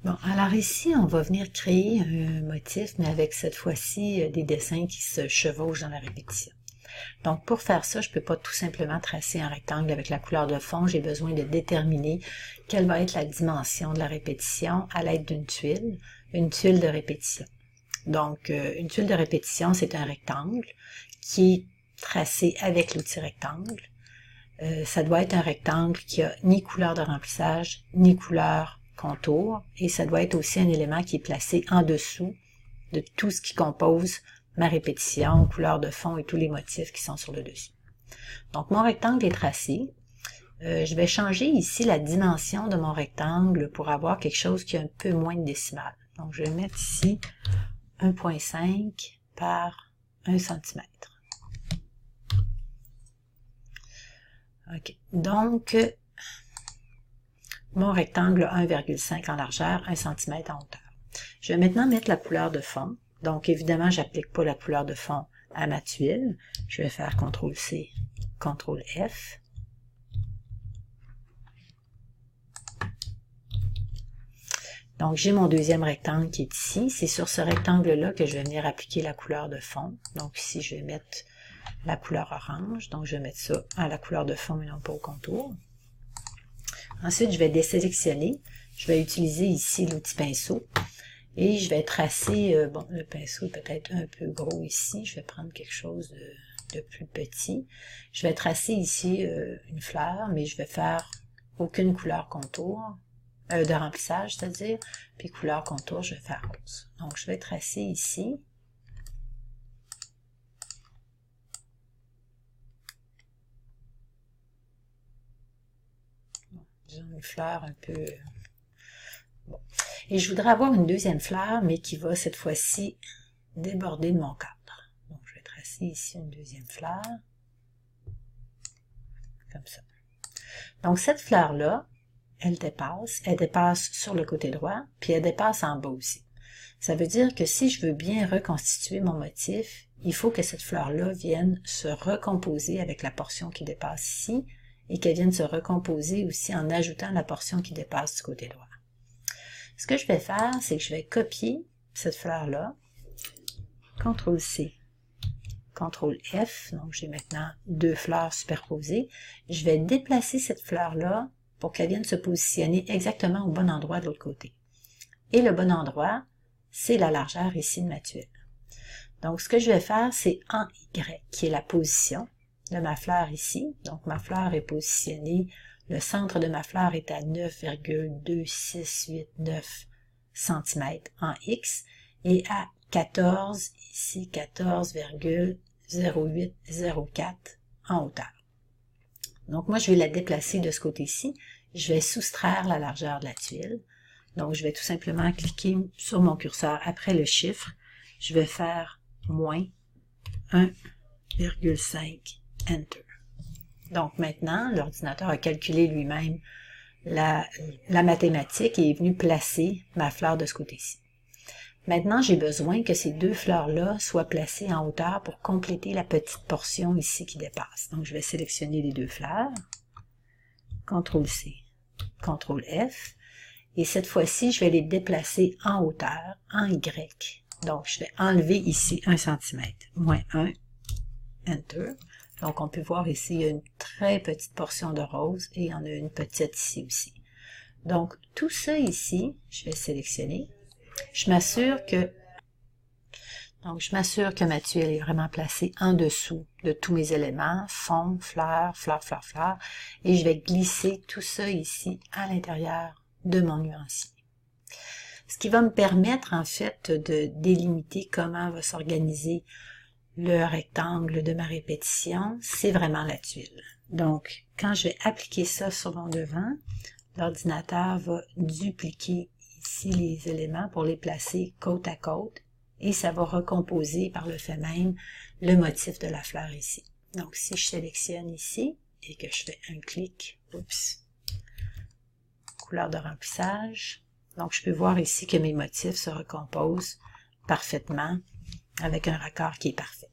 Bon, alors ici, on va venir créer un motif, mais avec cette fois-ci des dessins qui se chevauchent dans la répétition. Donc, pour faire ça, je ne peux pas tout simplement tracer un rectangle avec la couleur de fond. J'ai besoin de déterminer quelle va être la dimension de la répétition à l'aide d'une tuile, une tuile de répétition. Donc, une tuile de répétition, c'est un rectangle qui est tracé avec l'outil rectangle. Ça doit être un rectangle qui a ni couleur de remplissage, ni couleur contour, et ça doit être aussi un élément qui est placé en dessous de tout ce qui compose ma répétition, couleur de fond et tous les motifs qui sont sur le dessus. Donc, mon rectangle est tracé. Je vais changer ici la dimension de mon rectangle pour avoir quelque chose qui a un peu moins de décimales. Donc, je vais mettre ici 1,5 par 1 cm. OK. Donc, mon rectangle a 1,5 en largeur, 1 cm en hauteur. Je vais maintenant mettre la couleur de fond. Donc, évidemment, je n'applique pas la couleur de fond à ma tuile. Je vais faire CTRL-C, CTRL-F. Donc, j'ai mon deuxième rectangle qui est ici. C'est sur ce rectangle-là que je vais venir appliquer la couleur de fond. Donc, ici, je vais mettre la couleur orange. Donc, je vais mettre ça à la couleur de fond et non pas au contour. Ensuite, je vais désélectionner. Je vais utiliser ici l'outil pinceau. Et je vais tracer, bon, le pinceau est peut-être un peu gros ici. Je vais prendre quelque chose de plus petit. Je vais tracer ici une fleur, mais je vais faire aucune couleur contour, de remplissage, c'est-à-dire. Puis couleur contour, je vais faire rose. Donc, je vais tracer ici. Disons une fleur un peu... Bon. Et je voudrais avoir une deuxième fleur, mais qui va cette fois-ci déborder de mon cadre. Donc, je vais tracer ici une deuxième fleur. Comme ça. Donc, cette fleur-là, elle dépasse sur le côté droit, puis elle dépasse en bas aussi. Ça veut dire que si je veux bien reconstituer mon motif, il faut que cette fleur-là vienne se recomposer avec la portion qui dépasse ici, et qu'elle vienne se recomposer aussi en ajoutant la portion qui dépasse du côté droit. Ce que je vais faire, c'est que je vais copier cette fleur-là, CTRL-C, CTRL-F, donc j'ai maintenant deux fleurs superposées. Je vais déplacer cette fleur-là pour qu'elle vienne se positionner exactement au bon endroit de l'autre côté. Et le bon endroit, c'est la largeur ici de ma tuile. Donc, ce que je vais faire, c'est en Y, qui est la position de ma fleur ici. Donc, ma fleur est positionnée. Le centre de ma fleur est à 9,2689 cm en X et à 14, ici 14,0804 en hauteur. Donc moi, je vais la déplacer de ce côté-ci. Je vais soustraire la largeur de la tuile. Donc, je vais tout simplement cliquer sur mon curseur après le chiffre. Je vais faire moins 1,5, Enter. Donc maintenant, l'ordinateur a calculé lui-même la mathématique et est venu placer ma fleur de ce côté-ci. Maintenant, j'ai besoin que ces deux fleurs-là soient placées en hauteur pour compléter la petite portion ici qui dépasse. Donc, je vais sélectionner les deux fleurs, CTRL-C, CTRL-F, et cette fois-ci, je vais les déplacer en hauteur, en Y. Donc, je vais enlever ici 1 cm, moins 1, Enter. Donc, on peut voir ici, il y a une très petite portion de rose et il y en a une petite ici aussi. Donc, tout ça ici, je vais sélectionner. Je m'assure que ma tuile est vraiment placée en dessous de tous mes éléments, fond, fleur, fleur, fleur, fleur, et je vais glisser tout ça ici à l'intérieur de mon nuancier. Ce qui va me permettre en fait de délimiter comment va s'organiser le rectangle de ma répétition, c'est vraiment la tuile. Donc, quand je vais appliquer ça sur mon devant, l'ordinateur va dupliquer ici les éléments pour les placer côte à côte et ça va recomposer par le fait même le motif de la fleur ici. Donc, si je sélectionne ici et que je fais un clic, couleur de remplissage, donc je peux voir ici que mes motifs se recomposent parfaitement avec un raccord qui est parfait.